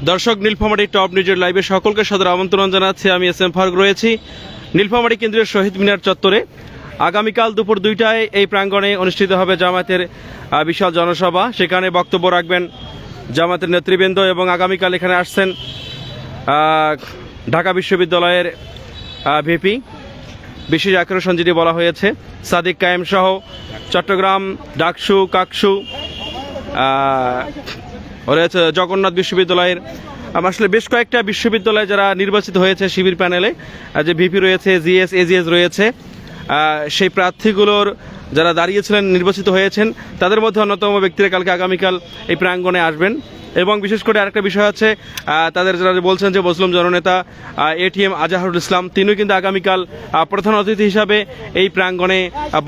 দর্শক, নীলফামারী টপ নিউজের লাইভে সকলকে সাদর আমন্ত্রণ জানাচ্ছি। আমি এস এম ফারুক রয়েছি নীলফামারী কেন্দ্রীয় শহীদ মিনার চত্বরে। আগামীকাল দুপুর 2টায় এই প্রাঙ্গণে অনুষ্ঠিত হবে জামায়াতের বিশাল জনসভা। সেখানে বক্তব্য রাখবেন জামায়াতের নেতৃবৃন্দ এবং আগামীকাল এখানে আসছেন ঢাকা বিশ্ববিদ্যালয়ের ভিপি, বিশেষ আকর্ষণ যেটি বলা হয়েছে সাদিক কায়েম সহ চট্টগ্রাম, ডাকসু, কাকসু রয়েছে জগন্নাথ বিশ্ববিদ্যালয়ের আসলে বেশ কয়েকটা বিশ্ববিদ্যালয় যারা নির্বাচিত হয়েছে শিবির প্যানেলে, যে ভিপি রয়েছে, জিএস, এজিএস রয়েছে, সেই প্রার্থীগুলোর যারা দাঁড়িয়েছিলেন নির্বাচিত হয়েছেন তাদের মধ্যে অন্যতম ব্যক্তিরা কালকে আগামীকাল এই প্রাঙ্গণে আসবেন। এবং বিশেষ করে আরেকটা বিষয় আছে, তাদের যারা বলছেন যে মুসলিম জননেতা এটিএম আজহারুল ইসলাম, তিনিও কিন্তু আগামীকাল প্রধান অতিথি হিসাবে এই প্রাঙ্গণে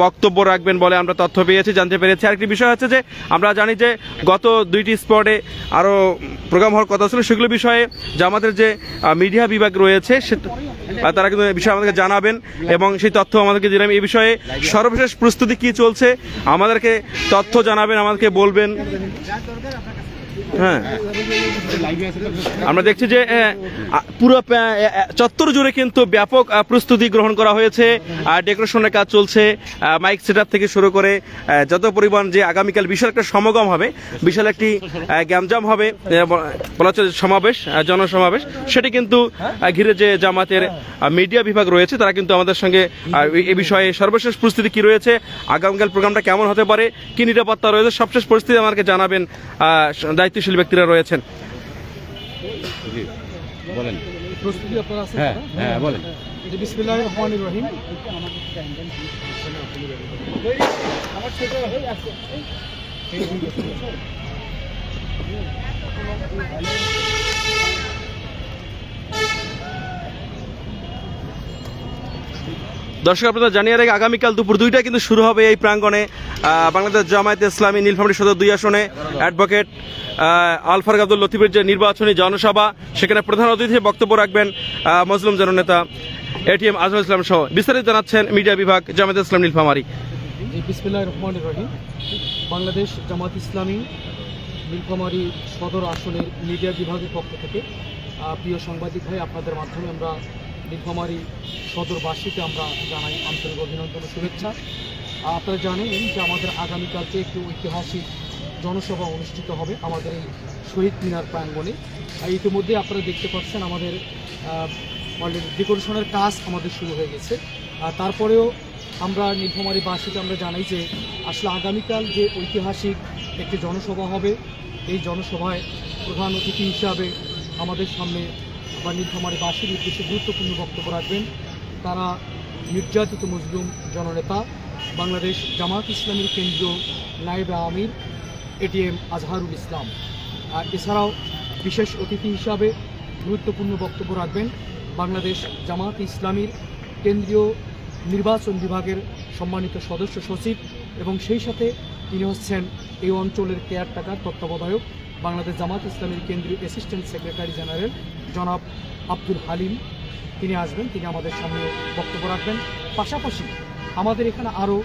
বক্তব্য রাখবেন বলে আমরা তথ্য পেয়েছি, জানতে পেরেছি। আরেকটি বিষয় হচ্ছে যে আমরা জানি যে গত 2টি স্পটে আরও প্রোগ্রাম হওয়ার কথা ছিল, সেগুলো বিষয়ে জামাতের যে মিডিয়া বিভাগ রয়েছে তারা কিন্তু এই বিষয়ে আমাদেরকে জানাবেন এবং সেই তথ্য আমাদেরকে দিলাম। এই বিষয়ে সর্বশেষ প্রস্তুতি কি চলছে আমাদেরকে তথ্য জানাবেন, আমাদেরকে বলবেন। হ্যাঁ, আমরা দেখছি যে পুরো চত্বর জুড়ে কিন্তু ব্যাপক প্রস্তুতি গ্রহণ করা হয়েছে। ডেকোরেশনের কাজ চলছে, মাইক সেটআপ থেকে শুরু করে যত পরিমাণ যে আগামীকাল বিশাল একটা সমাগম হবে, বিশাল একটি গ্যামজাম হবে, বলা হচ্ছে সমাবেশ, জনসমাবেশ, সেটি কিন্তু ঘিরে যে জামাতের মিডিয়া বিভাগ রয়েছে তারা কিন্তু আমাদের সঙ্গে এই বিষয়ে সর্বশেষ প্রস্তুতি কি রয়েছে, আগামীকাল প্রোগ্রামটা কেমন হতে পারে, কি নিরাপত্তা রয়েছে, সবশেষ পরিস্থিতি আমাকে জানাবেন দায়িত্বশীল ব্যক্তিরা রয়েছেন। বলেন, প্রস্তুতি আপনারা আছেন? হ্যাঁ বলেন। বিসমিল্লাহির রহমানির রহিম। দর্শক, আপনারা জানিয়ে রাখি আগামীকাল দুপুর 2টায় কিন্তু শুরু হবে এই প্রাঙ্গণে বাংলাদেশ জামায়াতে ইসলামী নীলফামারী সদর 2 আসনে অ্যাডভোকেট আলফারুক আব্দুল লতিফের যে নির্বাচনী জনসভা, সেখানে প্রধান অতিথি বক্তব্য রাখবেন মুসলিম জননেতা এটিএম আজহারুল ইসলাম সহ। বিস্তারিত জানাচ্ছেন মিডিয়া বিভাগ জামায়াতে ইসলাম নীলফামারী। বিসমিল্লাহির রহমানির রহিম। বাংলাদেশ জামাত ইসলামী নীলফামারী সদর আসনের মিডিয়া বিভাগের পক্ষ থেকে প্রিয় সাংবাদিক ভাই, আপনাদের মাধ্যমে আমরা নীলফামারী সদরবাসীকে আমরা জানাই আন্তরিক অভিনন্দন ও শুভেচ্ছা। আপনারা জানেন যে আমাদের আগামীকালকে একটি ঐতিহাসিক জনসভা অনুষ্ঠিত হবে আমাদের এই শহীদ মিনার প্রাঙ্গণে। ইতিমধ্যে আপনারা দেখতে পাচ্ছেন আমাদের অলরেডি ডেকোরেশনের কাজ আমাদের শুরু হয়ে গেছে। তারপরেও আমরা নীলফামারীবাসীকে আমরা জানাই যে আসলে আগামীকাল যে ঐতিহাসিক একটি জনসভা হবে, এই জনসভায় প্রধান অতিথি হিসাবে আমাদের সামনে বা নীলফামারীবাসীর উদ্দেশ্যে গুরুত্বপূর্ণ বক্তব্য রাখবেন তারা নির্যাতিত মুসলিম জননেতা বাংলাদেশ জামাত ইসলামীর কেন্দ্রীয় নায়েবে আমির এটিএম আজহারুল ইসলাম। এছাড়াও বিশেষ অতিথি হিসাবে গুরুত্বপূর্ণ বক্তব্য রাখবেন বাংলাদেশ জামাত ইসলামীর কেন্দ্রীয় নির্বাচন বিভাগের সম্মানিত সদস্য সচিব এবং সেই সাথে তিনি হচ্ছেন এই অঞ্চলের কেয়ারটেকার তত্ত্বাবধায়ক বাংলাদেশ জামাত ইসলামীর কেন্দ্রীয় অ্যাসিস্ট্যান্ট সেক্রেটারি জেনারেল জনাব আব্দুল হালিম, তিনি আসবেন, তিনি আমাদের সামনে বক্তব্য রাখবেন। পাশাপাশি আমাদের এখানে আরও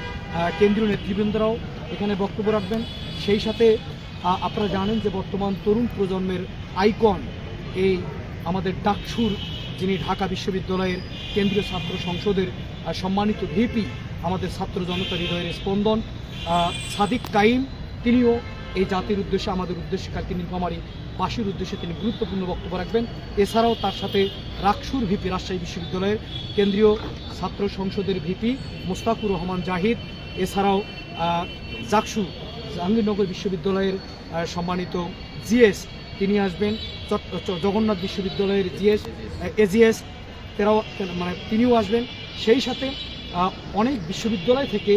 কেন্দ্রীয় নেতৃবৃন্দরাও এখানে বক্তব্য রাখবেন। সেই সাথে আপনারা জানেন যে বর্তমান তরুণ প্রজন্মের আইকন এই আমাদের ডাকসুর, যিনি ঢাকা বিশ্ববিদ্যালয়ের কেন্দ্রীয় ছাত্র সংসদের সম্মানিত ভিপি, আমাদের ছাত্র জনতা হৃদয়ের স্পন্দন সাদিক কাইম, তিনিও এই জাতির উদ্দেশ্যে, আমাদের উদ্দেশ্যে, কালকে নীলফামারীবাসীর উদ্দেশ্যে তিনি গুরুত্বপূর্ণ বক্তব্য রাখবেন। এছাড়াও তার সাথে রাকসুর ভিপি, রাজশাহী বিশ্ববিদ্যালয়ের কেন্দ্রীয় ছাত্র সংসদের ভিপি মোস্তাকুর রহমান জাহিদ, এছাড়াও জাকসু জাহাঙ্গীরনগর বিশ্ববিদ্যালয়ের সম্মানিত জিএস, তিনি আসবেন। জগন্নাথ বিশ্ববিদ্যালয়ের জিএস, এজিএস তিনিও আসবেন। সেই সাথে অনেক বিশ্ববিদ্যালয় থেকে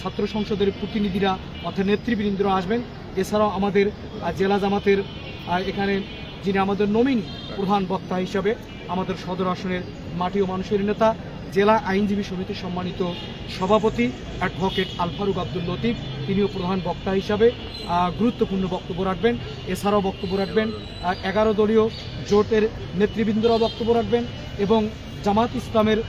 ছাত্র সংসদের প্রতিনিধিরা অর্থাৎ নেতৃবৃন্দরা আসবেন। এছাড়াও আমাদের জেলা জামাতের এখানে যিনি আমাদের নমিনি প্রধান বক্তা হিসাবে আমাদের সদর আসনের মাটি ও মানুষের নেতা জেলা আইনজীবী সমিতির সম্মানিত সভাপতি অ্যাডভোকেট আলফারুক আব্দুল লতিফ, তিনিও প্রধান বক্তা হিসাবে গুরুত্বপূর্ণ বক্তব্য রাখবেন। এছাড়াও বক্তব্য রাখবেন 11 দলীয় জোটের নেতৃবৃন্দরাও বক্তব্য রাখবেন এবং জামাত ইসলামের